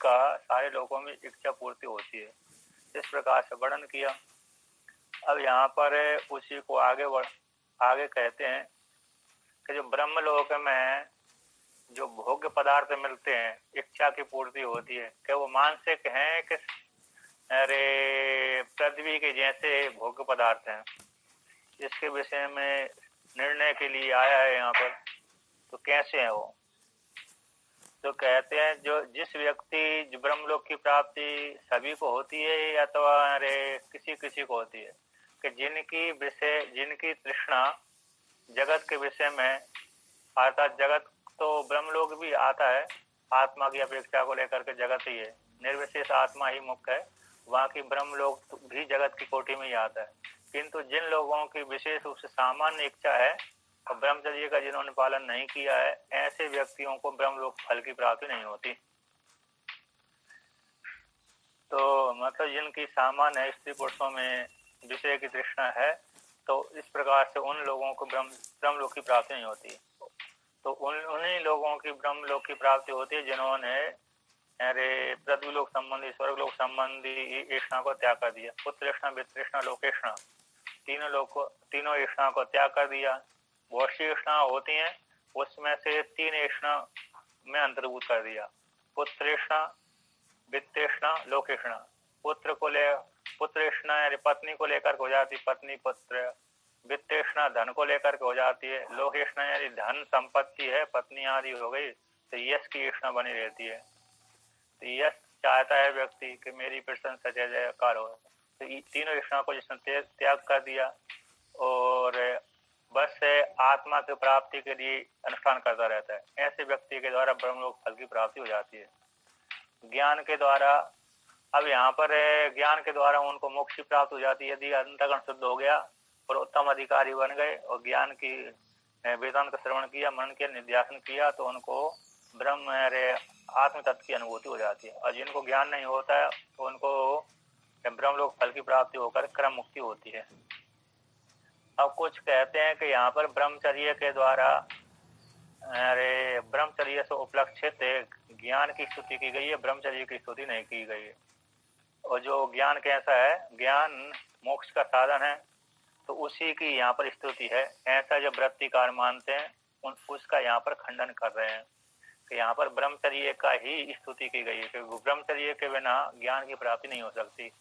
का सारे लोगों में इच्छा पूर्ति होती है, इस प्रकार से वर्णन किया। अब यहाँ पर उसी को आगे कहते हैं कि जो ब्रह्मलोक में जो भोग्य पदार्थ मिलते हैं, इच्छा की पूर्ति होती है, कि वो मानसिक हैं कि अरे पृथ्वी के जैसे भोग्य पदार्थ हैं, इसके विषय में निर्णय के लिए आया है यहाँ पर। तो कैसे है वो? तो कहते हैं जो जिस व्यक्ति ब्रह्मलोक की प्राप्ति सभी को होती है या तो अरे किसी किसी को होती है, कि जिनकी तृष्णा जगत के विषय में, अर्थात जगत तो ब्रह्मलोक भी आता है, आत्मा की अपेक्षा को लेकर के जगत ही है, निर्विशेष आत्मा ही मुख्य है, वहाँ की ब्रह्मलोक भी जगत की कोटि में ही आता है। किंतु जिन लोगों की विशेष रूप से सामान्य इच्छा है और ब्रह्मचर्य का जिन्होंने पालन नहीं किया है, ऐसे व्यक्तियों को ब्रह्मलोक फल की प्राप्ति नहीं होती। तो मतलब जिनकी सामान्य स्त्री पुरुषों में विषय की तृष्णा है, तो इस प्रकार से उन लोगों को ब्रह्मलोक की प्राप्ति नहीं होती। तो उन्हीं लोगों की ब्रह्मलोक की प्राप्ति होती है जिन्होंने अरे पृथ्वीलोक संबंधी, स्वर्गलोक संबंधी इच्छा को त्याग कर दिया। पुत्रष्णा, वित्तृष्णा, लोकेष्णा, तीनों इच्छा को त्याग कर दिया। बहुत सी इच्छा होती हैं, उसमें से 3 इच्छा में अंतर्भूत कर दिया। पुत्रष्णा, वित्तृष्णा, लोकेष्णा। पुत्रष्णा यानी पत्नी को लेकर हो जाती, पत्नी पुत्र। वित्तृष्णा धन को लेकर के हो जाती है। लोकेष्णा यानी धन संपत्ति है, पत्नी आदि हो गई, तो यश की इच्छा बनी रहती है। तो यश चाहता है व्यक्ति कि मेरी प्रशंसा जय जयकार हो। तो तीनों इच्छाओं को जिसने त्याग कर दिया और बस आत्मा की प्राप्ति के लिए अनुष्ठान करता रहता है, ऐसे व्यक्ति के द्वारा ब्रह्मलोक फल की प्राप्ति हो जाती है ज्ञान के द्वारा। अब यहाँ पर ज्ञान के द्वारा उनको मोक्ष प्राप्त हो जाती है यदि अंतःकरण शुद्ध हो गया और उत्तम अधिकारी बन गए और ज्ञान की वेदांत का श्रवण किया, मनन किया, निध्यासन किया, तो उनको ब्रह्म आत्म तत्व की अनुभूति हो जाती है। और जिनको ज्ञान नहीं होता है तो उनको ब्रह्मलोक फल की प्राप्ति होकर क्रम मुक्ति होती है। अब कुछ कहते हैं कि यहाँ पर ब्रह्मचर्य के द्वारा ब्रह्मचर्य से उपलक्षित ज्ञान की स्तुति की गई है, ब्रह्मचर्य की स्तुति नहीं की गई है। और जो ज्ञान कैसा है, ज्ञान मोक्ष का साधन है, तो उसी की यहाँ पर स्तुति है। ऐसा जो वृत्तिकार मानते हैं उसका यहाँ पर खंडन कर रहे हैं कि यहाँ पर ब्रह्मचर्य का ही स्तुति की गई है, क्योंकि ब्रह्मचर्य के बिना ज्ञान की प्राप्ति नहीं हो सकती।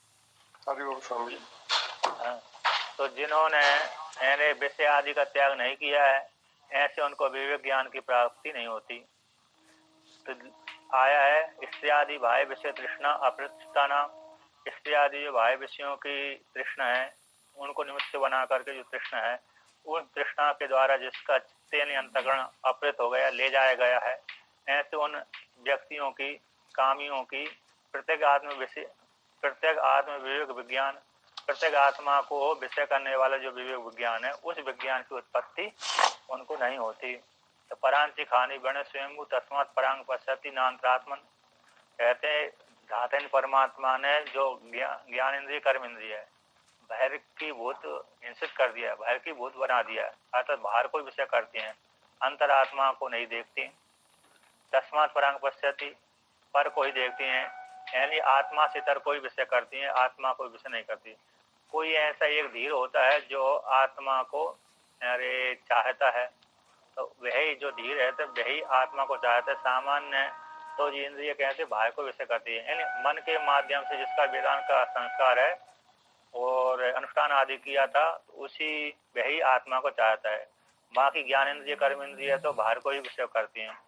तो जिन्होंने विषय आदि का त्याग नहीं किया है, ऐसे उनको विवेक ज्ञान की प्राप्ति नहीं होती। तो आया है स्त्री आदि भाई विषय तृष्णा अप्रतिष्ठा नाम। स्त्री आदि जो भाई विषयों की तृष्णा है, उनको निमित्त बना करके जो तृष्णा है, उन तृष्णा के द्वारा जिसका चित्त अंतःकरण अपृत हो गया, ले जाया गया है, ऐसे उन व्यक्तियों की, कामियों की प्रत्येक आत्म विवेक विज्ञान, प्रत्येक आत्मा को विषय करने वाला जो विवेक विज्ञान है, उस विज्ञान की उत्पत्ति उनको नहीं होती। तो परांति खानी बने स्वयं तस्मात् परांग पश्यति नान्तरात्मन। कहते हैं धातन परमात्मा ने जो ज्ञान इंद्रिय कर्म इंद्रिय है, बाहर की भूत हिंसित कर दिया है, बाहर की भूत बना दिया है, अर्थात बाहर कोई विषय करती हैं, अंतरात्मा को नहीं देखती। तस्मात् परांग पश्यति, पर कोई देखती हैं, यानी आत्मा से तर कोई विषय करती है, आत्मा कोई विषय नहीं करती। कोई ऐसा एक धीर होता है जो आत्मा को चाहता है, तो वही जो धीर है तो वही आत्मा को चाहता है। सामान्य तो जी इंद्रिय कहते बाहर को विषय करती है, यानी मन के माध्यम से जिसका वेदांत का संस्कार है और अनुष्ठान आदि किया था, उसी वही आत्मा को चाहता है। बाकी ज्ञान इंद्रिय कर्म इंद्रिय तो बाहर को ही विषय करती हैं।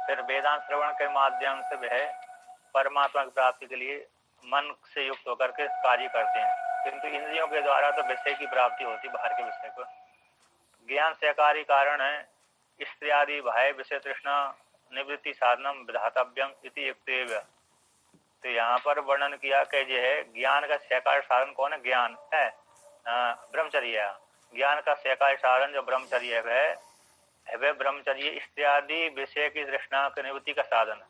फिर वेदांत श्रवण के माध्यम से वह परमात्मा की प्राप्ति के लिए मन से युक्त होकर के कार्य करते हैं, किंतु इंद्रियों के द्वारा तो विषय की प्राप्ति होती, बाहर के विषय को। ज्ञान सहकारी कारण है स्त्री आदि भाई विषय तृष्णा निवृत्ति साधनम विधातव्यम इति युक्तेव। तो यहाँ पर वर्णन किया कि जो है ज्ञान का सहकारी साधन कौन है? ज्ञान है, ब्रह्मचर्य। ज्ञान का सहकारी साधन जो ब्रह्मचर्य है वह ब्रह्मचर्य स्त्री आदि विषय की तृष्णा की निवृत्ति का साधन।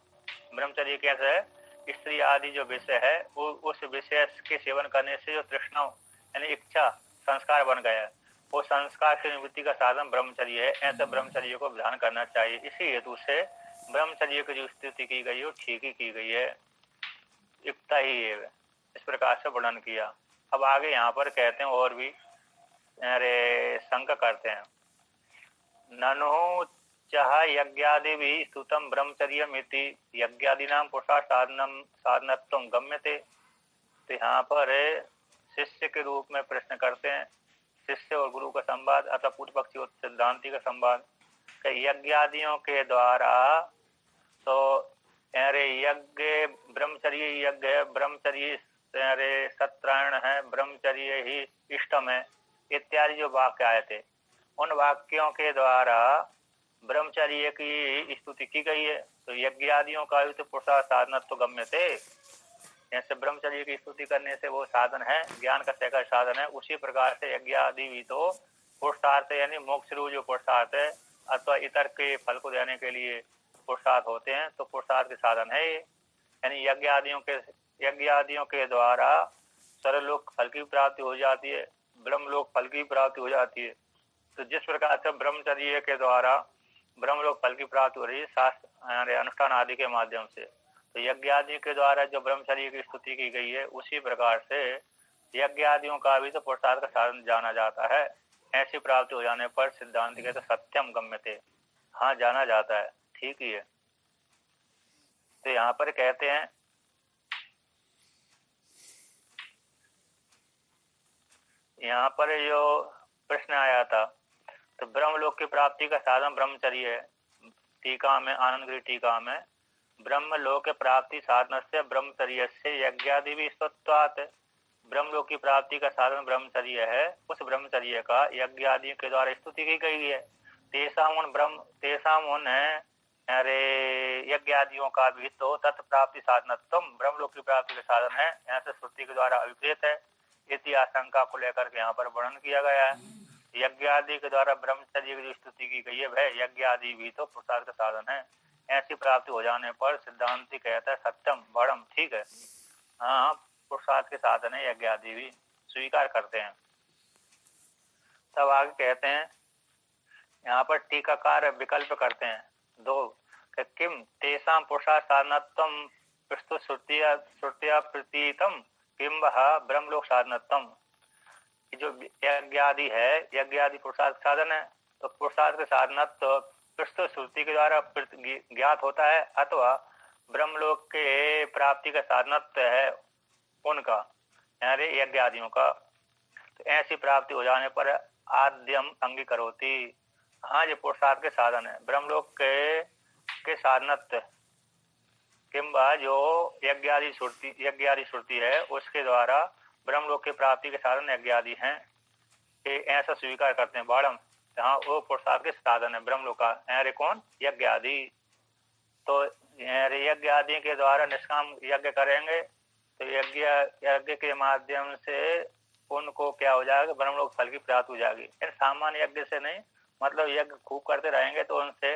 ब्रह्मचर्य कैसे है? स्त्री आदि जो विषय है वो उस विषय के सेवन करने से जो तृष्णा यानी इच्छा संस्कार बन गया है, वो संस्कार की निवृत्ति का साधन ब्रह्मचर्य है। ऐसे ब्रह्मचर्य को विधान करना चाहिए। इसी हेतु से ब्रह्मचर्य की जो स्तुति की गई है ठीक ही की गई है, युक्ता ही है, इस प्रकार से वर्णन किया। अब आगे यहाँ पर कहते हैं और भी अरे शंका करते हैं, ननु चाह यज्ञादि भी स्तुतम ब्रह्मचर्यमिति यज्ञादिनां पुरुषार्थ साधनत्वं गम्यते। तो यहाँ पर शिष्य के रूप में प्रश्न करते हैं, शिष्य और गुरु का संवाद अथवा पूर्व पक्षी और सिद्धांति का संवाद। यज्ञादियों के द्वारा तो अरे यज्ञ ब्रह्मचर्य यज्ञ है, ब्रह्मचर्य अरे सत्रायण है, ब्रह्मचर्य ही इष्टम है इत्यादि जो वाक्य आए थे, उन वाक्यों के द्वारा ब्रह्मचर्य की स्तुति की गई है। तो यज्ञ आदियों का भी तो पुरुषार्थ साधनत्व गम्य थे, ऐसे ब्रह्मचर्य की स्तुति करने से वो साधन है, ज्ञान का सहकार साधन है। उसी प्रकार से यज्ञ आदि भी तो पुरुषार्थ यानी मोक्ष रूप जो पुरुषार्थ है अथवा इतर के फल को देने के लिए पुरुषार्थ होते हैं, तो पुरुषार्थ के साधन है। यानी यज्ञ आदियों के द्वारा सर्वलोक फल की प्राप्ति हो जाती है, ब्रह्मलोक फल की प्राप्ति हो जाती है। तो जिस प्रकार से ब्रह्मचर्य के द्वारा ब्रह्मलोक फल की प्राप्ति हो रही है शास्त्र अनुष्ठान आदि के माध्यम से, तो यज्ञ आदि के द्वारा जो ब्रह्मचर्य की स्तुति की गई है उसी प्रकार से यज्ञ आदियों का भी तो पुरुषार्थ का साधन जाना जाता है। ऐसी प्राप्ति हो जाने पर सिद्धांत कहते सत्यम गम्यते, हाँ जाना जाता है, ठीक ही है। तो यहाँ पर कहते हैं यहाँ पर जो प्रश्न आया था, तो ब्रह्मलोक की प्राप्ति का साधन ब्रह्मचर्य है। टीका में आनंदगिरी टीका में ब्रह्मलोक प्राप्ति साधन से ब्रह्मचर्य से यज्ञादि भी स्तुत्वात्, ब्रह्मलोक की प्राप्ति का साधन ब्रह्मचर्य है, उस ब्रह्मचर्य का यज्ञ आदि के द्वारा स्तुति की गई है। तेसाम अरे यज्ञ आदियों का भी तो तत्प्राप्ति साधनत्व ब्रह्मलोक की प्राप्ति का साधन है, यहाँ से श्रुति के द्वारा अभिप्रेत है। इति आशंका को लेकर के यहाँ पर वर्णन किया गया है। यज्ञ आदि के द्वारा ब्रह्मचर्य की स्तुति की गई है वह यज्ञ आदि भी तो पुरुषार्थ का साधन है। ऐसी प्राप्ति हो जाने पर सिद्धांति कहता है सत्यम बड़म, ठीक है, हाँ पुरुषार्थ के साधन है, यज्ञ आदि भी स्वीकार करते हैं। तब आगे कहते हैं यहाँ पर टीकाकार विकल्प करते हैं दो, किम तेषां पुरुषार्थ साधनत्वं प्रस्तुत श्रुत्या प्रतीतम किम वह ब्रह्मलोक साधनत्वं। जो यज्ञ आदि है, यज्ञ आदि पुरुषार्थ साधन है, तो पुरुषार्थ के साधनत्व प्रस्तुत श्रुति के द्वारा ज्ञात होता है अथवा ब्रह्मलोक के प्राप्ति का साधनत्व है उनका, यानी यज्ञ आदियों का। तो ऐसी प्राप्ति हो जाने पर आद्यम अंगीकरोति, हाँ ये पुरुषार्थ के साधन है, ब्रह्मलोक के साधनत्व किंबा जो यज्ञ आदि श्रुति है उसके द्वारा ब्रह्मलोक की प्राप्ति के साधन यज्ञ आदि हैं, ऐसा स्वीकार करते हैं। बाड़म, हाँ वो पुरुषार्थ के साधन है ब्रह्मलोक का, अरे कौन यज्ञ आदि। तो यज्ञ आदि के द्वारा निष्काम यज्ञ करेंगे तो यज्ञ के माध्यम से उनको क्या हो जाएगा, ब्रह्मलोक फल की प्राप्ति हो जाएगी। सामान्य यज्ञ से नहीं, मतलब यज्ञ खूब करते रहेंगे तो उनसे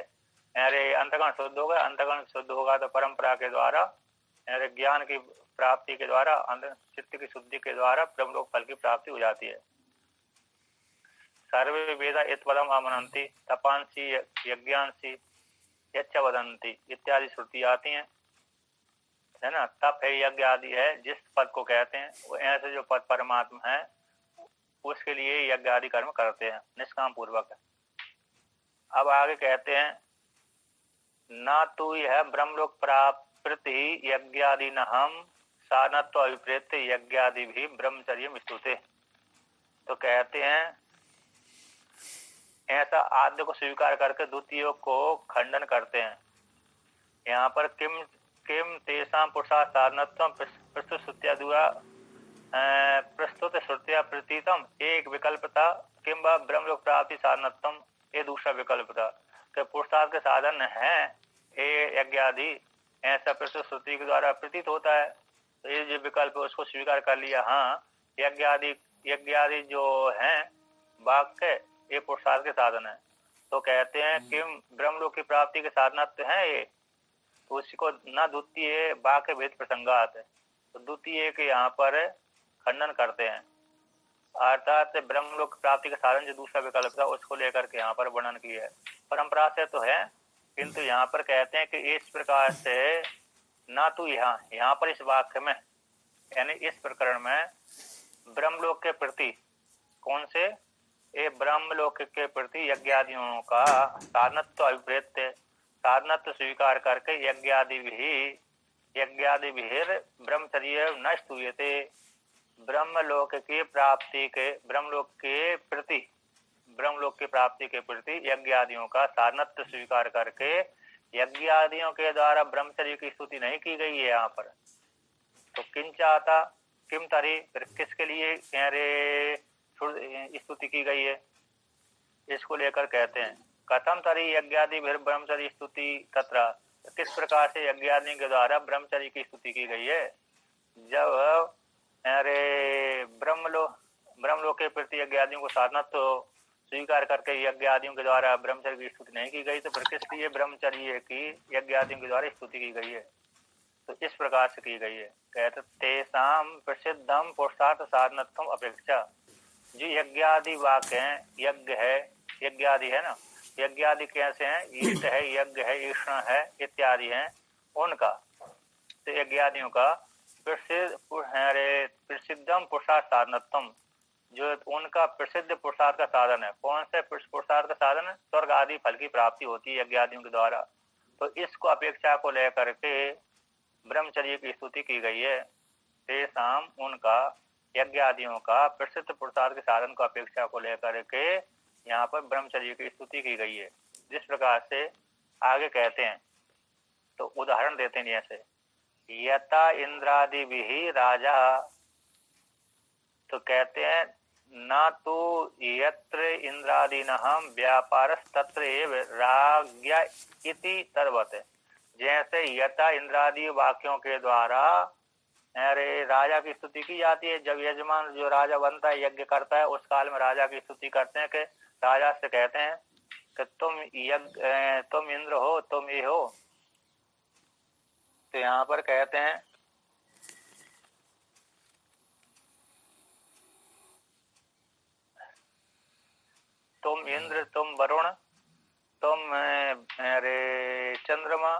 अरे अंतःकरण शुद्ध होगा, अंतःकरण शुद्ध होगा तो परंपरा के द्वारा अरे ज्ञान की प्राप्ति के द्वारा चित्त की शुद्धि के द्वारा ब्रह्मलोक फल की प्राप्ति हो जाती है। सर्वे वेदा इत्पदम अमनंति तपांसी यज्ञांसी यच्च वदंती इत्यादि श्रुति आती हैं, है ना। तप है, यज्ञ आदि है, जिस पद को कहते हैं वो ऐसे जो पद परमात्मा है उसके लिए यज्ञ आदि कर्म करते हैं निष्काम पूर्वक। अब आगे कहते हैं न तो यह ब्रह्मलोक प्राप्ति यज्ञादि न हम साधनत्व अभिप्रेत यज्ञादि भी ब्रह्मचर्य स्तुते। तो कहते हैं ऐसा आद्य को स्वीकार करके द्वितीय को खंडन करते हैं। यहाँ पर किम तेषां पुरुषार्थ साधनत्वं प्रस्तुत श्रुत्या प्रतीतम एक विकल्प था, किंबा ब्रह्मलोक प्राप्ति साधनत्वं ये दूसरा विकल्प था कि पुरुषार्थ के साधन है ये यज्ञ आदि, ऐसा प्रस्तुत श्रुति के द्वारा प्रतीत होता है। तो ये जो विकल्प उसको स्वीकार कर लिया, हाँ यज्ञ आदि जो है वाक्य ये पुरुषार्थ के साधन है। तो कहते हैं किम ब्रह्मलोक की प्राप्ति के साधनत्व है ये, तो उसको न द्वितीय वाक्य भेद प्रसंगात है, तो द्वितीय के यहाँ पर खंडन करते हैं। अर्थात ब्रह्मलोक प्राप्ति का साधन जो दूसरा विकल्प था उसको लेकर के यहाँ पर वर्णन किया है। परंपरा से तो है किंतु यहाँ पर कहते हैं कि इस प्रकार से ना तू यहाँ पर इस वाक्य में यानी इस प्रकरण में ब्रह्मलोक के प्रति कौन से ब्रह्मलोक के प्रति यज्ञादियों का साधनत्व अभिप्रेत साधनत्व स्वीकार करके यज्ञादि ब्रह्मचर्य नष्ट हुए थे। ब्रह्मलोक की प्राप्ति के ब्रह्मलोक की प्राप्ति के प्रति यज्ञादियों का साधनत्व स्वीकार करके यज्ञादियों के द्वारा ब्रह्मचर्य की स्तुति नहीं की गई है यहाँ पर। तो किंचाता किम तरी, फिर किसके लिए स्तुति की गई है, इसको लेकर कहते हैं कथम तरी यज्ञादि ब्रह्मचर्य स्तुति तत्र, किस प्रकार से यज्ञादि के द्वारा ब्रह्मचर्य की स्तुति की गई है। जब ब्रह्मलोक के प्रति यज्ञादियों को साधनत्व स्वीकार करके यज्ञादियों के द्वारा ब्रह्मचर्य की स्तुति नहीं की गई, तो फिर किस लिए ब्रह्मचर्य की यज्ञादियों के द्वारा स्तुति की गई है। तो इस प्रकार से की गई है। कहते तेसाम प्रसिद्धम पुरुषार्थ साधनत्व अपेक्षा, जो यज्ञादि वाक्य है, यज्ञ है, यज्ञादि है ना, यज्ञादि कैसे हैं, ईट है, यज्ञ है, ईष्ण है इत्यादि हैं, उनका तो यज्ञादियों का प्रसिद्धम पुरुषार्थ साधनत्व, जो उनका प्रसिद्ध पुरुषार्थ का साधन है। कौन से पुरुषार्थ का साधन है, स्वर्ग आदि फल की प्राप्ति होती है यज्ञादियों के द्वारा। तो इसको अपेक्षा को लेकर के ब्रह्मचर्य की स्तुति की गई है। तेसाम उनका यज्ञादियों का प्रसिद्ध पुरुषार्थ के साधन को अपेक्षा को लेकर के यहाँ पर ब्रह्मचर्य की स्तुति की गई है। जिस प्रकार से आगे कहते हैं, तो उदाहरण देते हैं जैसे यथा इंद्रादि भी राजा, तो कहते हैं ना तो यत्र इंद्रादीनहम व्यापार तत्र एव राज्ञा इति तरवत, जैसे यथा इंद्रादि वाक्यों के द्वारा राजा की स्तुति की जाती है। जब यजमान जो राजा बनता है, यज्ञ करता है, उस काल में राजा की स्तुति करते हैं कि राजा से कहते हैं कि तुम इंद्र हो, तुम ये हो। तो यहाँ पर कहते हैं तुम इंद्र, तुम वरुण, तुम चंद्रमा,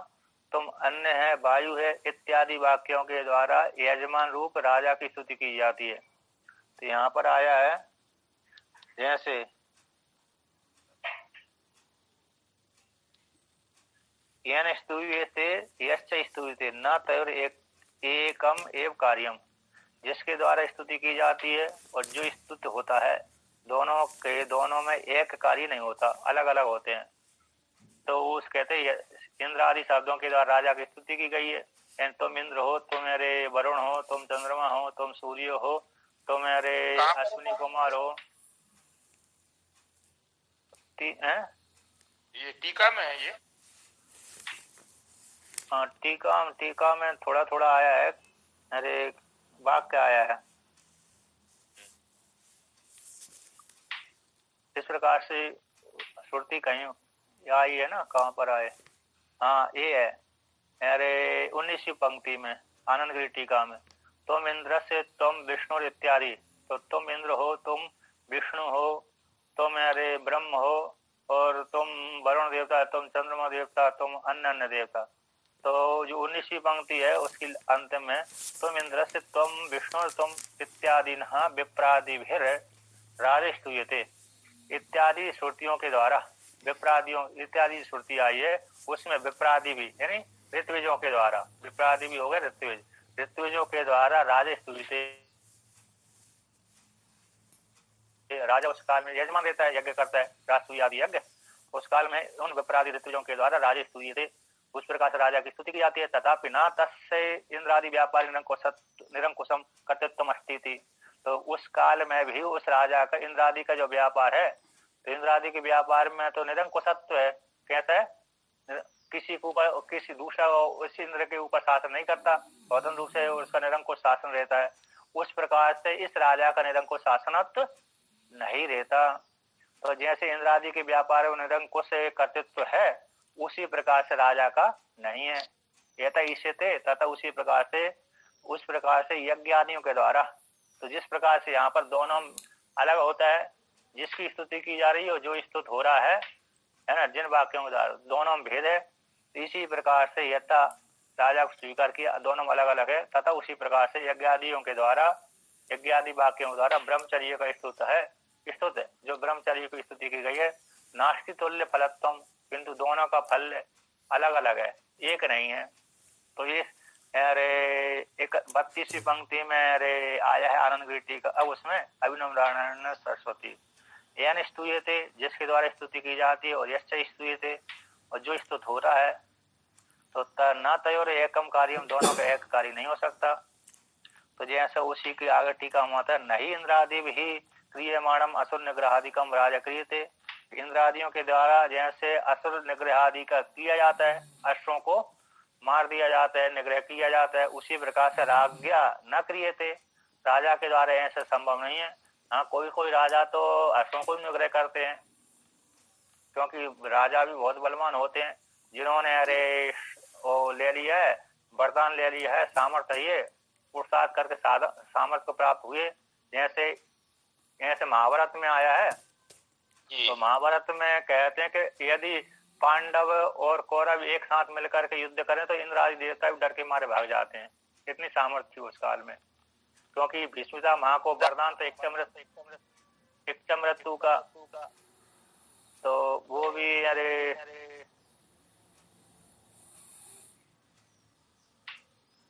तुम अन्य है, वायु है इत्यादि वाक्यों के द्वारा यजमान रूप राजा की स्तुति की जाती है। तो यहाँ पर आया है जैसे येन स्तूयते यश्च स्तूयते न तयोर एकम एव कार्यम, जिसके द्वारा स्तुति की जाती है और जो स्तुत होता है, दोनों में एक कार्य नहीं होता, अलग अलग होते हैं। तो उस कहते हैं इंद्र आदि शब्दों के द्वारा राजा की स्तुति की गई है। तुम इंद्र हो, तुम मेरे वरुण हो, तुम चंद्रमा हो, तुम सूर्य हो, तुम मेरे अश्विनी कुमार हो। ये टीका में है, ये हाँ टीका में थोड़ा थोड़ा आया है, अरे वाक्य आया है। इस प्रकार से श्रुति कहीं आई है ना, कहाँ पर आए, हाँ ये है, अरे 19वीं पंक्ति में आनंद गिरी टीका में, तुम इंद्र से तुम विष्णु इत्यादि। तो तुम इंद्र हो, तुम विष्णु हो, तुम अरे ब्रह्म हो, और तुम वरुण देवता, तुम चंद्रमा देवता, तुम अन्य देवता। तो जो 19वीं पंक्ति है उसकी अंत में तुम इंद्र से तुम विष्णु तुम इत्यादि विप्रादिभिर राजेस्तुयते इत्यादि श्रुतियों के द्वारा, विप्रादियों इत्यादि श्रुति आई है, उसमें विप्रादि भी यानी ऋत्विजों के द्वारा, विप्रादि भी हो गए ऋत्विजों के द्वारा राजेस्तुयते। राजा उस काल में यजमान देता है, यज्ञ करता है, राजसूय आदि यज्ञ, उस काल में उन विप्रादि ऋत्विजों के द्वारा राजेस्तुयते, उस प्रकार से राजा की स्तुति की जाती है। तथापि न तस्य इंद्रादि व्यापारी निरंकुशम कर्तृत्वम अस्ति थी। तो उस काल में भी उस राजा का इंद्रादि का जो व्यापार है, तो इंद्रादि के व्यापार में तो निरंकुशत्व है। कैसा है, किसी के ऊपर किसी दूसरा उस इंद्र के ऊपर शासन नहीं करता, स्वतंत्र रूप से उसका निरंकुश शासन रहता है। उस प्रकार से इस राजा का निरंकुश शासनत्व नहीं रहता। तो जैसे इंद्रादि के व्यापार में निरंकुश कर्तृत्व है, उसी प्रकार से राजा का नहीं है। यथा ईशते तथा उसी प्रकार से उस प्रकार से यज्ञ आदियों के द्वारा। तो जिस प्रकार से यहाँ पर दोनों अलग होता है, जिसकी स्तुति की जा रही है और जो स्तुत हो रहा है, है ना, जिन वाक्यों के द्वारा दोनों में भेद है, इसी प्रकार से यथा राजा को स्वीकार किया, दोनों अलग अलग है, तथा उसी प्रकार से यज्ञादियों के द्वारा, यज्ञादि वाक्यों के द्वारा ब्रह्मचर्य का स्तुत है, जो ब्रह्मचर्य की स्तुति की गई है। नास्ति तुल्य फलत्वम, किंतु दोनों का फल अलग अलग है, एक नहीं है। तो ये अरे एक 32वीं पंक्ति में अरे आया है आनंद गिरटी का। अब उसमें अभिनव नारायण सरस्वती यानी स्तुयते, जिसके द्वारा स्तुति की जाती है, और यश्च स्तुयते, और जो स्तुत हो रहा है, तो न तयोर एकम कार्यम, दोनों का एक कार्य नहीं हो सकता। तो जैसे उसी की आगे टीका में आता है, नहीं इंद्रादि ही क्रियमाणम असुर निग्रहादिकम राजा क्रियते, इंद्रादियों के द्वारा जैसे असुर निग्रहादि का किया जाता है, अश्वों को मार दिया जाता है, निग्रह किया जाता है, उसी प्रकार से राज्ञा न क्रियते, राजा के द्वारा ऐसा संभव नहीं है। हाँ, कोई कोई राजा तो अश्वों को निग्रह करते हैं, क्योंकि राजा भी बहुत बलवान होते हैं, जिन्होंने अरे वो ले लिया है, वरदान ले लिया है, सामर्थ्य ये पुरुषार्थ करके सामर्थ्य को प्राप्त हुए। जैसे महाभारत में आया है, तो महाभारत में कहते हैं कि यदि पांडव और कौरव एक साथ मिलकर के युद्ध करें तो इंद्र आदि देवता भी डर के मारे भाग जाते हैं, इतनी सामर्थ्य थी उस काल में। क्योंकि भीष्मपिता मां को वरदान तो इच्छा मृत्यु का, तो वो भी अरे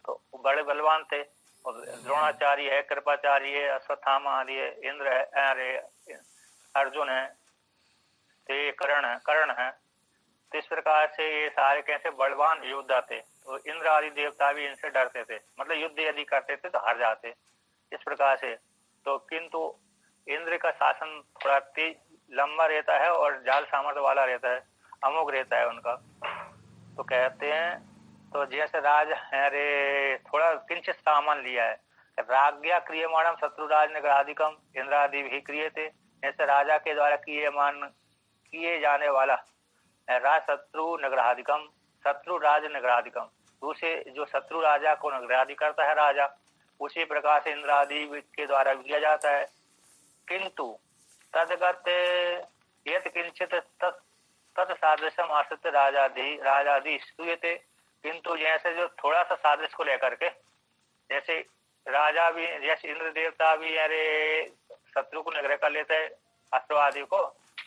तो बड़े बलवान थे। और द्रोणाचार्य है, कृपाचार्य है, अश्वत्थामा आदि है, इंद्र है, अरे अर्जुन है, तो कर्ण है। तो इस प्रकार से ये सारे कैसे बलवान योद्धा थे, तो इंद्र आदि देवता भी इनसे डरते थे, मतलब युद्ध यदि करते थे तो हार जाते इस प्रकार से। तो किंतु इंद्र का शासन थोड़ा तेज लंबा रहता है और जाल सामर्थ्य वाला रहता है, अमोघ रहता है उनका। तो कहते हैं, तो जैसे राज अरे थोड़ा किंचित सामान लिया है, राज्ञा क्रियमाणम शत्रुराज निग्रहादिकम इंद्रादि भी क्रियते, ऐसे राजा के द्वारा किए जाने वाला राज शत्रु निग्रहादिकम, शत्रु राज निग्रहादिकम, दूसरे जो शत्रु राजा को निग्रहादि करता है राजा, उसी प्रकार से इंद्रादि के द्वारा किया जाता है। किंतु तदगत यत किंचित तत्सादृशम आश्रित राजादि स्तूयते, किंतु जैसे जो थोड़ा सा सादृश को लेकर के, जैसे राजा भी, जैसे इंद्र देवता भी अरे शत्रु को निग्रह कर लेते हैं अस्त्र आदि को,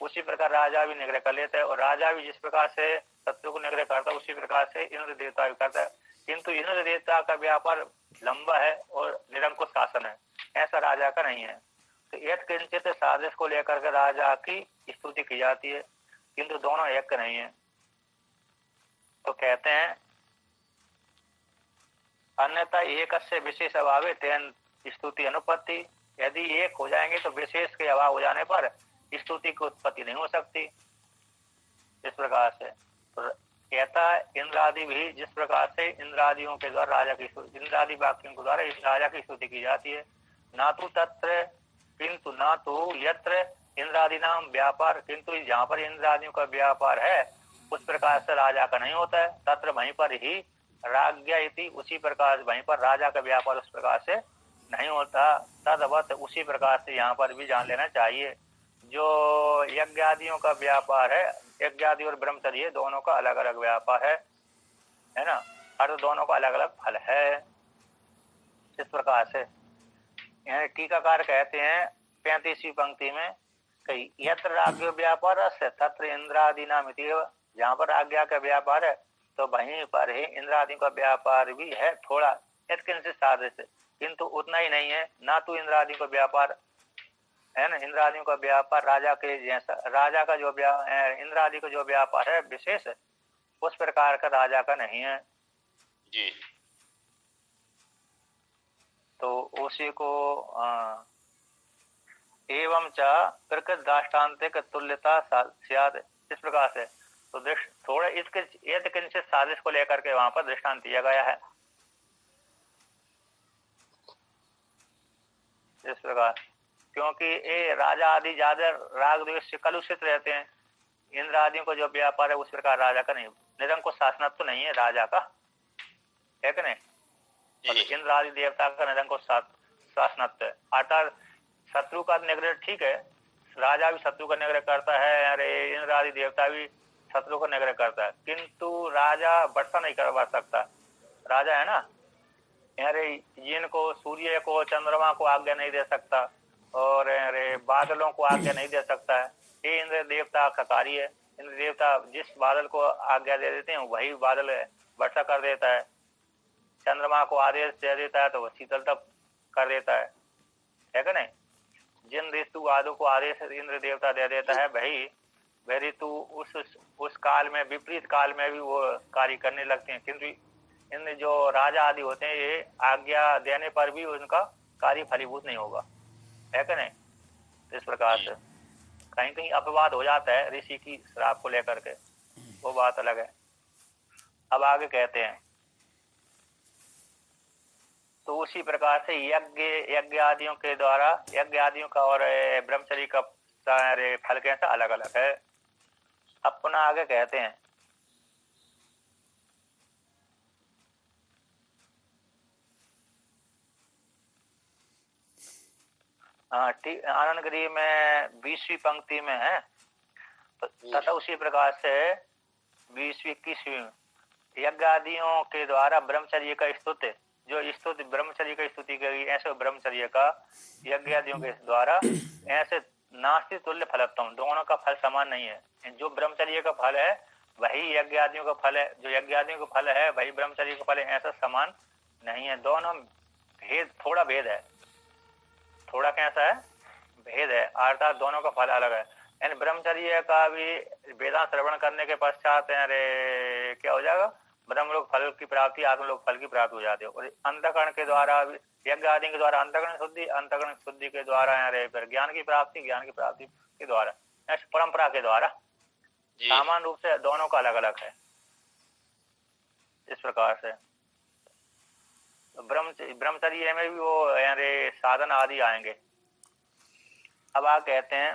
उसी प्रकार राजा भी निग्रह कर लेता है, और राजा भी जिस प्रकार से शत्रु को निग्रह करता है उसी प्रकार से इंद्र देवता भी करता है। किंतु इंद्र देवता का व्यापार लंबा है और निरंकुश शासन है, ऐसा राजा का नहीं है। तो यथ किंचित सादृश को लेकर के राजा की स्तुति की जाती है, किंतु दोनों एक नहीं है। तो कहते हैं अन्यथा एक से विशेष अभाव तेन स्तुति अनुपत्ति, यदि एक हो जाएंगे तो विशेष के अभाव हो जाने पर स्तुति की उत्पत्ति नहीं हो सकती। इस प्रकार से तो कहता इंद्रादि भी, जिस प्रकार से इंद्रादियों के द्वारा राजा की इंद्रादि वाक्यों के द्वारा इस राजा की स्तुति की जाती है, ना तो तत्र किंतु ना तो यत्र इंद्रादि नाम व्यापार, किंतु जहाँ पर इंद्रादियों का व्यापार है उस प्रकार से राजा का नहीं होता है, तत्र वहीं पर ही राज्ञा इति, उसी प्रकार वहीं पर राजा का व्यापार उस प्रकार से नहीं होता। तदवत उसी प्रकार से यहाँ पर भी जान लेना चाहिए, जो यज्ञादियों का व्यापार है, यज्ञादि और ब्रह्मचर्य दोनों का अलग अलग व्यापार है ना, अर्थ दोनों का अलग अलग फल है। इस प्रकार से टीकाकार कहते हैं 35वीं पंक्ति में, कई यत्र राज्ञ व्यापार से तत्र इंद्रादि नाम, जहाँ पर आज्ञा का व्यापार है तो वहीं पर ही इंद्रादि का व्यापार भी है, थोड़ा किंचित सादृश, किंतु उतना ही नहीं है। ना तो इंद्रादि का व्यापार है ना, इंद्रादियों का व्यापार राजा के जैसा, राजा का जो इंद्रादि का जो व्यापार है विशेष है, उस प्रकार का राजा का नहीं है जी। तो उसी को एवं च प्रकृत दाष्टान्तिक तुल्यता स्यात्, इस प्रकार से। तो थोड़ा इसके किंचित सादृश को लेकर के वहां पर दृष्टांत दिया गया है इस प्रकार, क्योंकि ये राजा आदि ज्यादा राग द्वेष से कलुषित रहते हैं, इंद्र आदि को जो व्यापार है उस प्रकार राजा का नहीं, निरंकुश शासनत्व तो नहीं है राजा का, है कि नहीं। इंद्र आदि देवता का निरंकुश शासनत्व है, अर्थात शत्रु का निग्रह ठीक है, राजा भी शत्रु का निग्रह करता है, अरे इंद्र आदि देवता भी शत्रु का निग्रह करता है, किंतु राजा वर्षा नहीं करवा सकता। राजा है ना, अरे जिनको सूर्य को चंद्रमा को आज्ञा नहीं दे सकता और अरे बादलों को आज्ञा नहीं दे सकता है, ये इंद्र देवता का कार्य है। इंद्र देवता जिस बादल को आज्ञा दे देते हैं वही बादल वर्षा कर देता है, चंद्रमा को आदेश दे देता है तो वह शीतलता कर देता है क्या नहीं। जिन ऋतु आदि को आदेश इंद्र देवता दे देता है वही वह ऋतु उस काल में, विपरीत काल में भी वो कार्य करने लगते हैं, किंतु इन जो राजा आदि होते हैं ये आज्ञा देने पर भी उनका कार्य फलीभूत नहीं होगा है क्या नहीं। इस प्रकार से कहीं कहीं अपवाद हो जाता है ऋषि की श्राप को लेकर के, वो बात अलग है। अब आगे कहते हैं तो उसी प्रकार से यज्ञ आदियों के द्वारा, यज्ञ आदियों का और ब्रह्मचर्य का फल कैसा अलग अलग है। अपना आगे कहते हैं आनंद गिरी में 20वीं पंक्ति में है तथा उसी प्रकार से 20वीं 21वीं यज्ञ आदियों के द्वारा ब्रह्मचर्य का स्तुति, जो स्तुति ब्रह्मचर्य का स्तुति करी ऐसे ब्रह्मचर्य का यज्ञ आदियों के द्वारा ऐसे नास्ति तुल्य फलत्वम, दोनों का फल समान नहीं है। जो ब्रह्मचर्य का फल है वही यज्ञ आदियों का फल है, जो यज्ञ आदियों का फल है वही ब्रह्मचर्य का फल है, ऐसा समान नहीं है। दोनों भेद, थोड़ा भेद है, थोड़ा कैसा है भेद है, अर्थात दोनों का फल अलग है। यानी ब्रह्मचर्य का भी वेदांत श्रवण करने के पश्चात अरे क्या हो जाएगा, ब्रह्मलोक फल की प्राप्ति, आत्मलोक फल की प्राप्ति हो जाती है। और अंतःकरण के द्वारा यज्ञ आदि के द्वारा अंतःकरण शुद्धि, अंतःकरण शुद्धि के द्वारा अरे फिर ज्ञान की प्राप्ति, ज्ञान की प्राप्ति के द्वारा परंपरा के द्वारा, सामान्य रूप से दोनों का अलग अलग है। इस प्रकार से ब्रह्मचर्य में भी वो अरे साधन आदि आएंगे। अब आप कहते हैं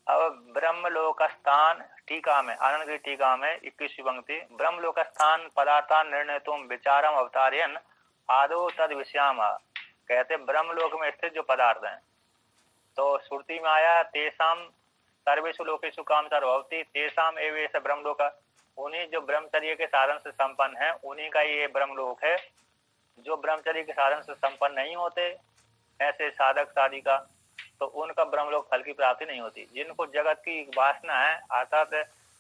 अब ब्रह्मलोक स्थान टीका में, आनंद की टीका में 21वीं पंक्ति, ब्रह्मलोक स्थान पदार्थान निर्णय तुम विचारम अवतार्यन आदो तद विषयाम। कहते ब्रह्मलोक में स्थित जो पदार्थ हैं तो श्रुति में आया तेसाम सर्वेषु लोकेषु काम सर्वभवति तेसाम एवेश ब्रह्मलोक, उन्हीं जो ब्रह्मचर्य के साधन से संपन्न है उन्हीं का ये ब्रह्मलोक है। जो ब्रह्मचर्य के साधन से संपन्न नहीं होते ऐसे साधक साधिका तो उनका ब्रह्मलोक फल की प्राप्ति नहीं होती। जिनको जगत की वासना है अर्थात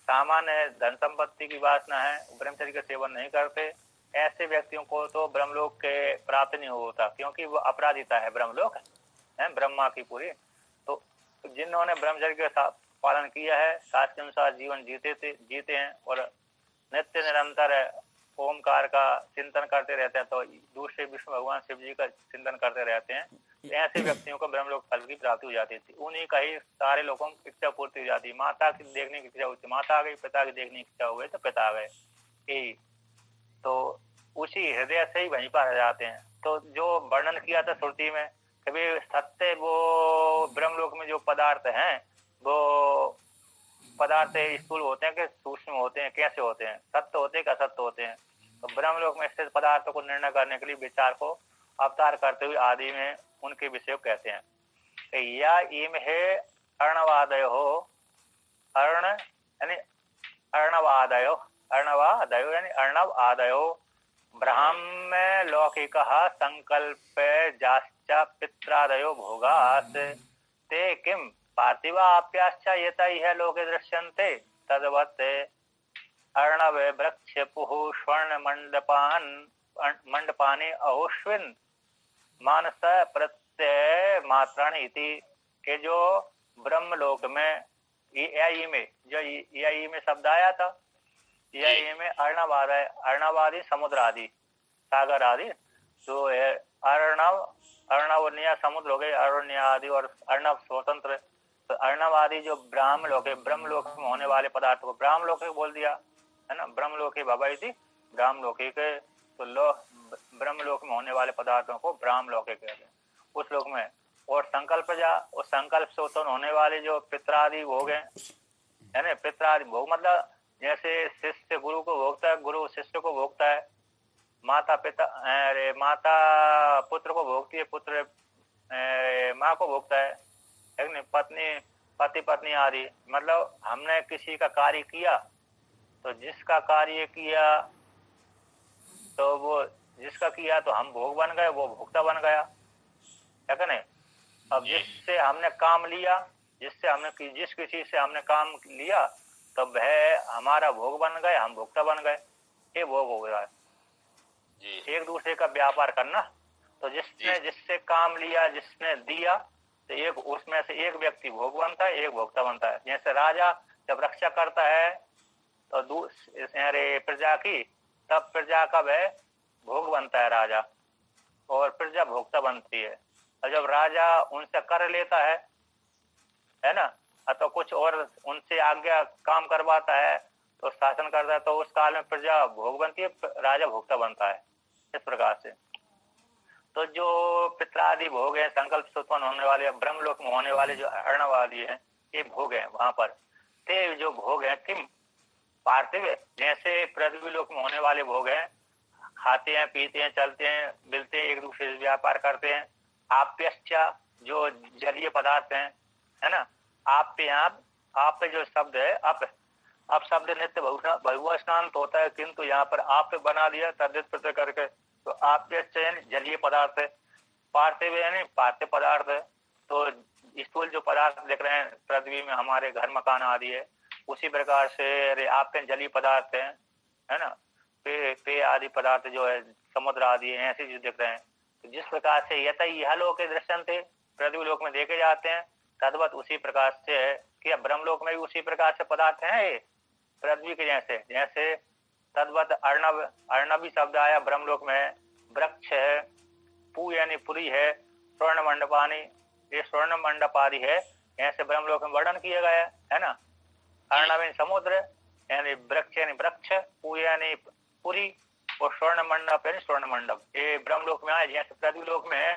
सामान्य धन संपत्ति की वासना है, ब्रह्मचर्य का सेवन नहीं करते, ऐसे व्यक्तियों को तो ब्रह्मलोक के प्राप्ति नहीं होता, क्योंकि वो अपराधिता है ब्रह्मलोक है ब्रह्मा की पूरी। तो जिन्होंने ब्रह्मचर्य का पालन किया है, शास्त्र के अनुसार जीवन जीते हैं और नित्य निरंतर ओमकार का चिंतन करते रहते हैं, तो दूसरे विष्णु भगवान शिव जी का चिंतन करते रहते हैं, ऐसे व्यक्तियों को ब्रह्मलोक फल की प्राप्ति हो जाती थी। उन्हीं का ही सारे लोगों की इच्छा पूर्ति हो जाती। माता की देखने की इच्छा होती, माता आ गई, पिता की देखने की इच्छा हुई तो पिता आ गए, यही तो उसी हृदय से ही वहीं पर आ जाते हैं। तो जो वर्णन किया था श्रुति में कभी सत्य, वो ब्रह्मलोक में जो पदार्थ हैं वो पदार्थ स्थूल होते हैं कि सूक्ष्म होते हैं, कैसे होते हैं, सत्य होते हैं कि असत्य होते हैं। तो ब्रह्मलोक में स्थित पदार्थों को निर्णय करने के लिए विचार को अवतार करते हुए आदि में उनके विषय कहते हैं। या इम है अर्णवादयो हो, अर्ण यानी अर्णवादयो, अर्णवादयो यानी अर्णव आदयो ब्राह्म लौकिक संकल्प जाश्च पित्रादयो भोगास ते किम पार्थिवाप्याश्च यत इह लोके दृश्यन्ते तद्वत् अर्णव वृक्ष पुः स्वर्ण मंडपानि अहोश्विन मानस प्रत्यय मात्राणि इति, के जो ब्रह्मलोक में यही में जो यही में शब्द आया था, यही में अर्णवादी समुद्र आदि सागर आदि जो है अर्णवन्य समुद्र हो गए, अरण्य आदि और अर्णव स्वतंत्र। तो अर्णव आदि जो ब्रह्मलोक है, ब्रह्मलोक में होने वाले पदार्थ को ब्रह्मलोक बोल दिया है ना, ब्रह्मलोक भवाई थी ब्रह्मलोकी के, तो ब्रह्मलोक में होने वाले पदार्थों को ब्रह्मलोक कहते हैं उस लोक में। और संकल्प उस संकल्प से उत्पन्न होने वाले जो पित्रादि भोग हैं है ना, पित्रादि भोग मतलब जैसे शिष्य गुरु को भोगता है, गुरु शिष्य को भोगता है, माता पिता अरे माता पुत्र को भोगती है, पुत्र माँ को भोगता है, पत्नी पति पत्नी आदि, मतलब हमने किसी का कार्य किया तो जिसका कार्य किया तो वो जिसका किया तो हम भोग बन गए, वो भोक्ता बन गया, है कि नहीं। अब जिससे हमने काम लिया, जिस किसी से हमने काम लिया तो वह हमारा भोग बन गए, हम भोक्ता बन गए, ये भोग हो रहा है। एक दूसरे का व्यापार करना, तो जिसने जिससे काम लिया, जिसने दिया, तो एक उसमें से एक व्यक्ति भोग बनता है, एक भोक्ता बनता है। जैसे राजा जब रक्षा करता है तो प्रजा की, तब प्रजा का वह भोग बनता है राजा, और प्रजा भोक्ता बनती है। और जब राजा उनसे कर लेता है ना, तो कुछ और उनसे आज्ञा काम करवाता है तो शासन करता है, तो उस काल में प्रजा भोग बनती है, राजा भोक्ता बनता है। इस प्रकार से तो जो पितरादि भोग है, संकल्प से उत्पन्न होने वाले, ब्रह्मलोक में होने वाले जो अर्णवादी है, ये भोग है। वहां पर ते जो भोग है किम पार्थिव, जैसे पृथ्वी लोक में होने वाले भोग हैं, खाते हैं, पीते हैं, चलते हैं, मिलते हैं, एक दूसरे से व्यापार करते हैं। आप्यश्चा जो जलीय पदार्थ हैं, है ना। आप पे जो शब्द है आप शब्द नित्य बहुवचन स्नान तो होता है, किंतु यहाँ पर आप पे बना दिया तद्धित प्रत्यय करके, तो आप्यश्च यानी जलीय पदार्थ है, पार्थिव यानी पार्थिव पदार्थ है। तो स्थूल जो पदार्थ देख रहे हैं पृथ्वी में, हमारे घर मकान आदि है, उसी प्रकार से आपके जलीय पदार्थ है ना, पे आदि पदार्थ जो है, समुद्र आदि है, ऐसे जो दिख रहे हैं। तो जिस प्रकार से यह लोक के दृश्यन थे, पृथ्वी लोक में देखे जाते हैं, तद्वत उसी प्रकार से है कि ब्रह्मलोक में भी उसी प्रकार से पदार्थ हैं पृथ्वी के जैसे। जैसे तद्वत अर्णवी शब्द आया ब्रह्मलोक में, वृक्ष है, पू यानी पुरी है, स्वर्ण मंडपानी, ये स्वर्ण मंडप आदि है, ऐसे ब्रह्मलोक में वर्णन किया गया है ना। अर्णव यानी समुद्र, यानी वृक्ष यानी वृक्ष, पू यानी पुरी, और स्वर्ण मंडप यानी स्वर्ण मंडप, ये ब्रह्मलोक में आए। जैसे पृथ्वी लोक में है,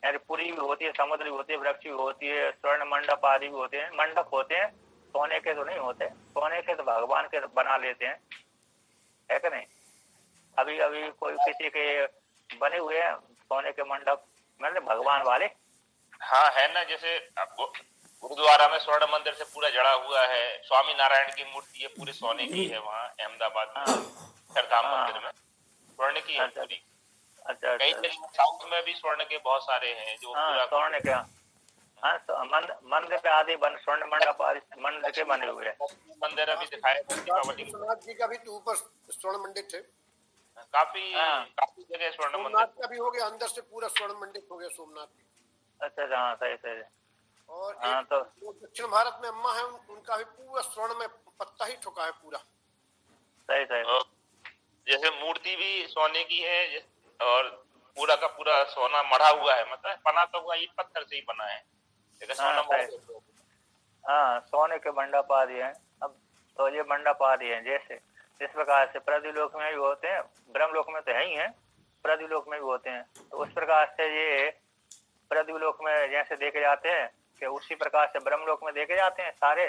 यानी पुरी भी होती है, समुद्र भी होती है, वृक्ष भी होती है, स्वर्ण मंडप आदि भी होते हैं। मंडप होते हैं, सोने के तो नहीं होते, सोने के तो भगवान के बना लेते हैं, है कि नहीं। अभी अभी कोई किसी के बने हुए हैं सोने के मंडप, मतलब भगवान वाले। हाँ है ना, जैसे गुरुद्वारा में स्वर्ण मंदिर से पूरा जड़ा हुआ है, स्वामी नारायण की मूर्ति है पूरे सोने की है, वहाँ अहमदाबाद में अक्षरधाम मंदिर में स्वर्ण की है पूरी। अच्छा, कई जगह साउथ में भी स्वर्ण के बहुत सारे हैं जो पूरा स्वर्ण के मंदिर पे आदि बन, स्वर्ण मंडप आदि मंदिर के बने हुए हैं। मंदिर अभी दिखाया दीपावली सोमनाथ जी का भी तो ऊपर स्वर्ण मंडित है, काफी जगह स्वर्ण मंदिर। सोमनाथ का भी हो गया, अंदर से पूरा स्वर्ण मंडित हो गया सोमनाथ भी। अच्छा, हाँ सही। और तो दक्षिण भारत में अम्मा है, उनका भी पूरा स्वर्ण में पत्ता ही ठुका है पूरा। सही। जैसे मूर्ति भी सोने की है, और पूरा का पूरा सोना मढ़ा हुआ है, मतलब बना तो हुआ ईट पत्थर से ही बना है, लेकिन सोना सोने के मंडप आदि है। अब तो ये मंडप आदि है, जैसे इस प्रकार से पृथ्वी लोक में भी होते हैं, ब्रह्म लोक में तो है ही है, पृथ्वी लोक में भी होते हैं। तो उस प्रकार से ये पृथ्वी लोक में जैसे देखे जाते हैं कि उसी प्रकार से ब्रह्म लोक में देखे जाते हैं सारे।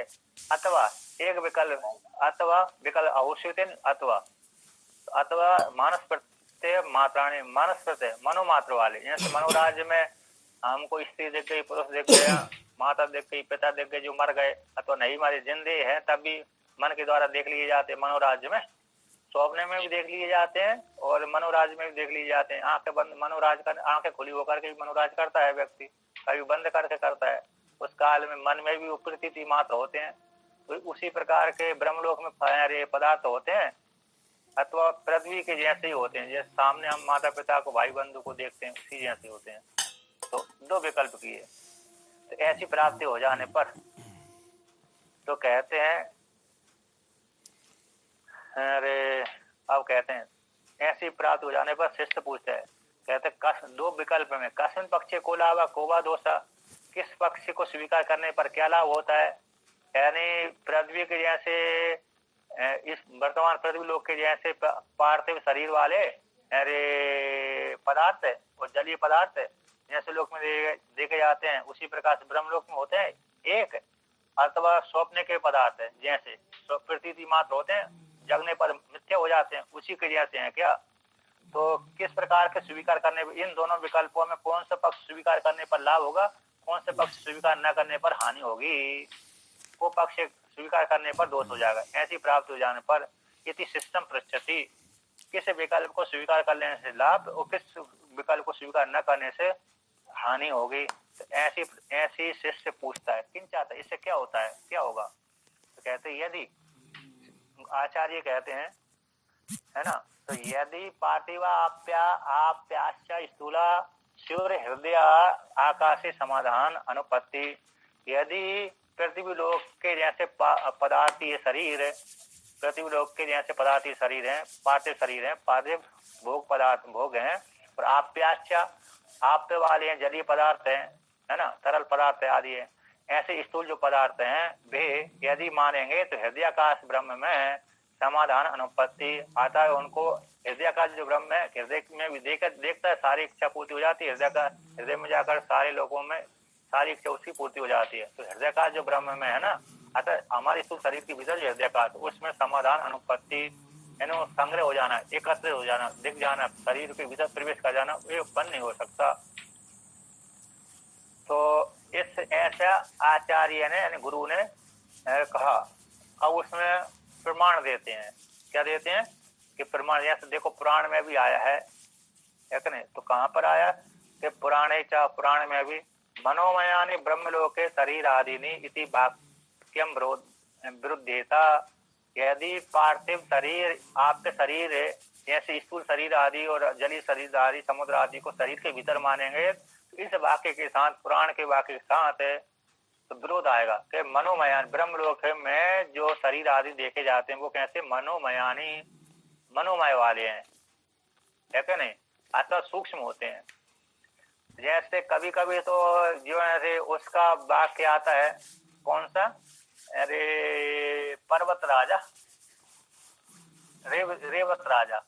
अथवा एक विकल्प अवश्यतिन, अथवा मानस प्रत्यय मात्राणी, मानस प्रत्यय मनोमात्र वाले, जैसे मनोराज्य में हमको स्त्री देख गई, पुरुष देख गया, माता देख गई, पिता देख गए जो मर गए, अथवा नहीं हमारे जिंदे हैं तब भी मन के द्वारा देख लिए जाते हैं मनोराज्य में। सौंपने में भी देख लिए जाते हैं और मनोराज में भी देख लिए जाते हैं। आंखें बंद मनोराज कर, आंखें खुली होकर के भी मनोराज करता है व्यक्ति, कभी बंद करके करता है। उस काल में मन में भी प्रतीति मात्र होते हैं। तो उसी प्रकार के ब्रह्मलोक में सारे पदार्थ होते हैं, अथवा पृथ्वी के जैसे ही होते हैं। जैसे सामने हम माता पिता को, भाई बंधु को देखते हैं, उसी जैसे होते हैं। तो दो विकल्प किए, तो ऐसी प्राप्ति हो जाने पर तो कहते हैं, अरे अब कहते हैं ऐसी प्राप्त हो जाने पर शिष्य पूछते हैं, कहते दो विकल्प में कस्मिन पक्षे को लाभ कोवा दोषा, किस पक्ष को स्वीकार करने पर क्या लाभ होता है। यानी पृथ्वी के जैसे इस वर्तमान पृथ्वी लोक के जैसे पार्थिव शरीर वाले अरे पदार्थ और जलीय पदार्थ जैसे लोक में देखे जाते हैं, उसी प्रकार से ब्रह्म लोक में होते हैं एक, अथवा स्वप्न के पदार्थ है जैसे प्रतीति मात्र होते हैं, जगने पर मिथ्या हो जाते हैं, उसी के जैसे हैं क्या। तो किस प्रकार के स्वीकार करने पर, इन दोनों विकल्पों में कौन सा पक्ष स्वीकार करने पर लाभ होगा, कौन से पक्ष स्वीकार न करने पर हानि होगी। वो पक्ष स्वीकार करने पर दोष हो जाएगा। ऐसी प्राप्त हो जाने पर यदि सिस्टम पृच्छति, किस विकल्प को स्वीकार कर लेने से लाभ और किस विकल्प को स्वीकार न करने से हानि होगी। तो ऐसी शिष्य पूछता है किन चाहता है, इससे क्या होता है, क्या होगा। तो कहते हैं यदि आचार्य कहते हैं, है ना, तो यदि पार्थिवा आप्याश्च स्थूला सूर्य हृदय आकाशे समाधान अनुपत्ति, यदि पृथ्वी लोक के जैसे पदार्थीय शरीर, पृथ्वी लोक के जैसे पदार्थीय शरीर है, पार्थिव शरीर है, पार्थिव भोग पदार्थ भोग हैं, और आप्याश्च आप्य वाले हैं, जलीय पदार्थ हैं, है ना, तरल पदार्थ आदि है, ऐसे स्थूल जो पदार्थ हैं वे यदि मानेंगे तो हृदयाकाश ब्रह्म में समाधान अनुपत्ति आता है। उनको हृदयाकाश जो ब्रह्म है, हृदय में भी देखता है, सारी इच्छा पूर्ति हो जाती है। हृदय में जाकर सारे लोगों में सारी इच्छा उसकी पूर्ति हो जाती है। तो हृदयाकाश जो ब्रह्म में है ना, अतः हमारे स्थूल शरीर के भीतर जो हृदयाकाश, उसमें समाधान अनुपत्ति यानी संग्रह हो जाना, एकत्र हो जाना, दिख जाना, शरीर के भीतर प्रवेश कर जाना, ये उत्पन्न नहीं हो सकता। तो इस ऐसा आचार्य ने यानी गुरु ने कहा। अब उसमें प्रमाण देते हैं, क्या देते हैं कि प्रमाण, जैसे देखो पुराण में भी आया है कि नहीं, तो कहाँ पर आया कि पुराण में भी मनोमयानि ब्रह्मलोके शरीर आदिनी इति वाक्यम विरुद्धेता, यदि पार्थिव शरीर आपके शरीर जैसे स्थूल शरीर आदि और जलीय शरीर आदि समुद्र आदि को शरीर के भीतर मानेंगे, तो इस वाक्य के साथ, पुराण के वाक्य के साथ तो विरोध आएगा कि मनोमयान ब्रह्मलोक में जो शरीर आदि देखे जाते हैं वो कैसे मनोमयानी, मनोमय वाले हैं, है क्या नहीं, अतः सूक्ष्म होते हैं। जैसे कभी कभी तो जो है उसका वाक्य आता है, कौन सा, अरे पर्वत राजा, रेवत राजा,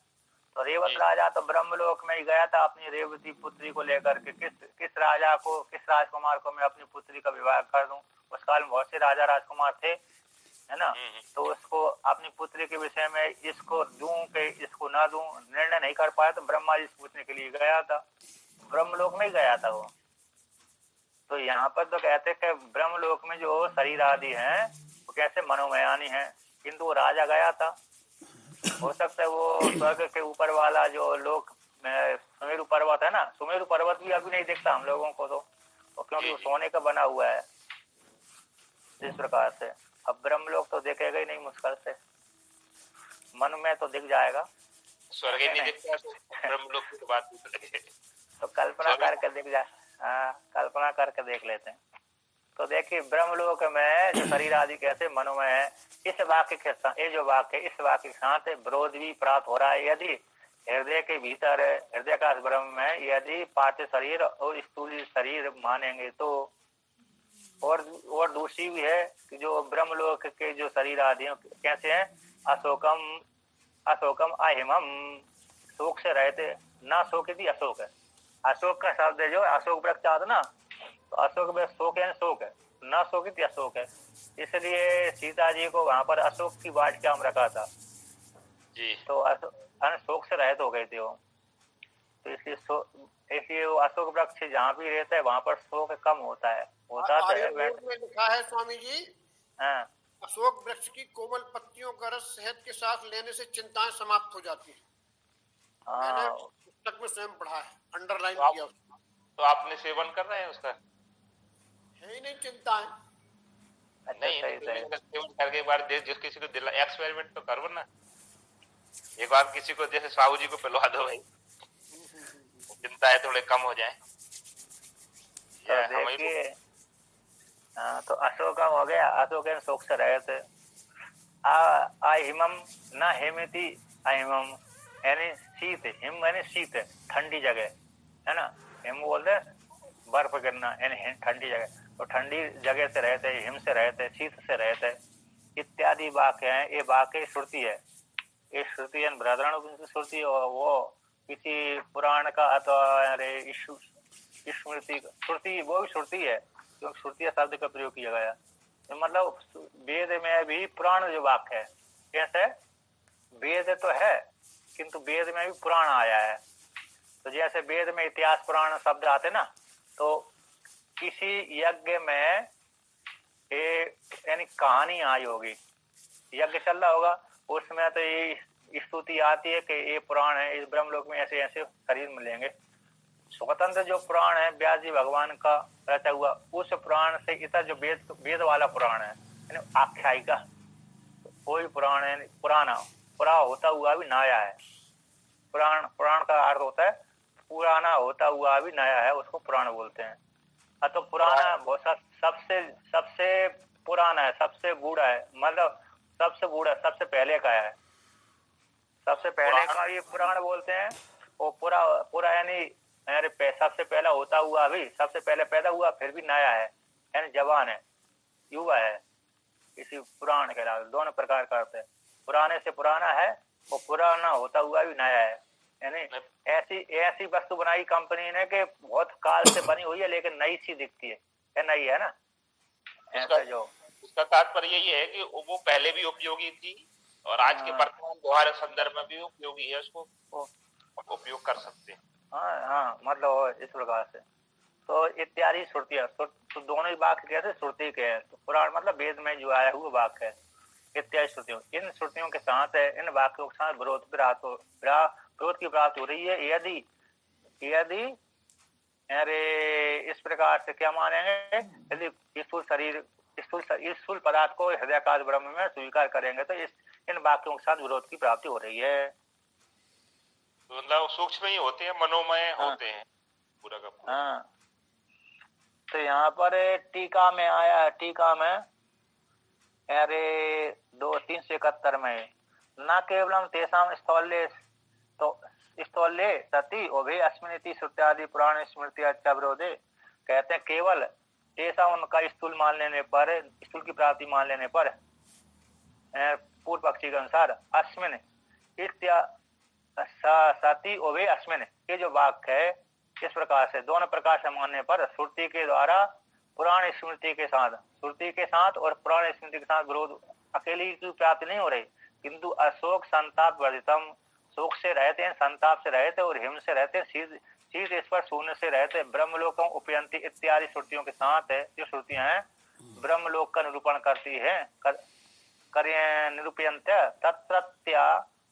तो रेवत राजा तो ब्रह्मलोक में ही गया था अपनी रेवती पुत्री को लेकर के, किस राजा को, किस राजकुमार को मैं अपनी पुत्री का विवाह कर दूं। उस काल में बहुत से राजा राजकुमार थे, है ना, तो उसको अपनी पुत्री के विषय में इसको दूं कि इसको ना दूं निर्णय नहीं कर पाया, तो ब्रह्मा जी से पूछने के लिए गया था, ब्रह्मलोक में ही गया था वो। तो यहाँ पर तो कहते कि ब्रह्मलोक में जो शरीर आदि हैं वो कैसे मनोमयानी हैं, किंतु वो राजा गया था। हो सकता है वो स्वर्ग के ऊपर वाला जो लोक सुमेरु पर्वत है ना, सुमेरु पर्वत भी अभी नहीं दिखता हम लोगों को, तो क्योंकि वो सोने का बना हुआ है इस प्रकार से। अब ब्रह्मलोक तो देखेगा ही नहीं, मुश्किल से, मन में तो दिख जाएगा, स्वर्ग नहीं दिखता, ब्रह्मलोक की बात तो कल्पना करके दिख जाए। हाँ, कल्पना करके देख लेते हैं। तो देखिए ब्रह्मलोक में जो शरीर आदि कैसे मनोमय है, इस वाक्य के साथ, ये जो वाक्य, इस वाक्य के साथ विरोध भी प्राप्त हो रहा है। यदि हृदय के भीतर हृदयाकाश ब्रह्म में यदि पार्थिव शरीर और स्थूल शरीर मानेंगे तो, और दूसरी भी है कि जो ब्रह्मलोक के जो शरीर आदि कैसे हैं, अशोकम अहिमम, शोक से रहते, ना शोक यदि अशोक है, अशोक का शब्द है जो अशोक वृक्ष आता ना, तो अशोक में शोक है, शोक है, न शोकित अशोक है, इसलिए सीता जी को वहां पर अशोक की वाटिका में रखा था जी। तो शोक से रहित हो गए थे वो, तो इसलिए वो अशोक वृक्ष जहाँ भी रहता है वहां पर शोक कम होता है, होता है। में लिखा है स्वामी जी, हाँ, अशोक वृक्ष की कोमल पत्तियों का रस शहद के साथ लेने से चिंताएं समाप्त हो जाती है। मैंने पुस्तक में स्वयं पढ़ा है, अंडरलाइन किया। तो आपने सेवन कर रहे हैं उसका? है ही नहीं चिंताएं। नहीं, सेवन करके एक बार जिस किसी को दिला एक्सपेरिमेंट तो करो ना, एक बार किसी को जैसे साहू जी को पिलवा दो भाई, चिंता है थोड़े कम हो जाए। तो देखिए, हाँ, तो अशोकम हो गया, अशोक शोक से रहे थे। अहिमम न हेमति अहिमम, यानी शीत, हिम यानी शीत, ठंडी जगह, है ना, हिम बोलते बर्फ गिरना यानी ठंडी जगह, तो ठंडी जगह से रहते, हिम से रहते, शीत से रहते इत्यादि वाक्य हैं। ये वाक्य श्रुति है, ये श्रुति बृहदारण्यक श्रुति, और वो किसी पुराण का अथवा स्मृति श्रुति, वो भी श्रुति है, क्योंकि श्रुति शब्द का प्रयोग किया गया। तो मतलब वेद में भी पुराण जो वाक्य है, कैसे वेद तो है किंतु वेद में भी पुराण आया है। तो जैसे वेद में इतिहास पुराण शब्द आते ना, तो किसी यज्ञ में ये यानी कहानी आई होगी, यज्ञ चल रहा होगा, उसमें तो ये स्तुति आती है कि ये पुराण है, इस ब्रह्मलोक में ऐसे ऐसे शरीर मिलेंगे। स्वतंत्र जो पुराण है व्यास जी भगवान का रचा हुआ, उस पुराण से इतना जो वेद वाला पुराण है यानी आख्यायिका, कोई पुराण है पुराना, पुरा होता हुआ भी नया है। पुराण का अर्थ होता है पुराना होता हुआ भी नया है, उसको पुराण बोलते हैं। तो पुराना बहुत सबसे पुराना है, सबसे बूढ़ा है, मतलब सबसे बूढ़ा, सबसे पहले का है, सबसे पहले का ये पुराण बोलते हैं। वो पूरा यानी सबसे पहला होता हुआ भी, सबसे पहले पैदा हुआ फिर भी नया है, यानी जवान है, युवा है, इसी पुराण के नाम दोनों प्रकार का अर्थ है। पुराने से पुराना है और पुराना होता हुआ भी नया है, यानी ऐसी वस्तु बनाई कंपनी ने कि बहुत काल से बनी हुई है लेकिन नई सी दिखती है नई है ना। ऐसा जो उसका तात्पर्य ये है कि वो पहले भी उपयोगी थी और आज के वर्तमान व्यवहार संदर्भ में भी उपयोगी है, उसको उपयोग कर सकते हैं। हाँ मतलब इस प्रकार से। तो इत्यादि श्रुतियां, तो दोनों ही वाक्य कैसे श्रुति के हैं, तो पुराण मतलब वेद में जो आया हुआ वाक्य है, इत्यादि श्रुतियों, इन श्रुतियों के साथ है, इन वाक्यों के साथ विरोध की प्राप्ति हो रही है। यदि इस प्रकार से क्या मानेंगे, यदि स्थूल पदार्थ को हृदयाकाश ब्रह्म में स्वीकार करेंगे तो इन वाक्यों के साथ विरोध की प्राप्ति हो रही है। मतलब सूक्ष्म ही होते हैं, मनोमय होते हैं पूरा का पूरा। हाँ, तो यहाँ पर टीका में आया है, टीका में 2-371 में, न केवलम तेषाम स्थौल्ये सती उभे अस्मिनिति श्रुत्यादि पुराण स्मृति अच्छा विरोधे, कहते हैं केवल तेषा उनका स्थूल मान लेने पर, स्थूल की प्राप्ति मान लेने पर, पूर्व पक्षी के अनुसार अस्मिन इत्या सती उभे अस्मिन, ये जो वाक्य है इस प्रकार से दोनों प्रकार से मानने पर श्रुति के द्वारा पुराण स्मृति के साथ, श्रुति के साथ और पुराण स्मृति के साथ विरोध अकेली की प्राप्ति नहीं हो रही, किंतु अशोक संताप वर्जितम, शोक से रहते हैं, संताप से रहते और हिम से रहते हैं, शीत स्पर्श शून्य से रहते, ब्रह्मलोकम उपयंती इत्यादि श्रुतियों के साथ है, जो श्रुतियां हैं ब्रह्मलोक का निरूपण करती है, निरूपयंत तत्रत्या,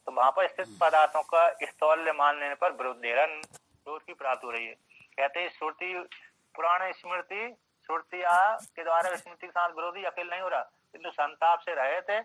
तो वहां पर स्थित पदार्थों का स्थौल्य मान लेने पर विरोध की प्राप्ति हो रही है। कहते हैं श्रुति पुराण स्मृति श्रुतिया के द्वारा स्मृति के साथ विरोधी अकेले नहीं हो रहा, किंतु संताप से रहे थे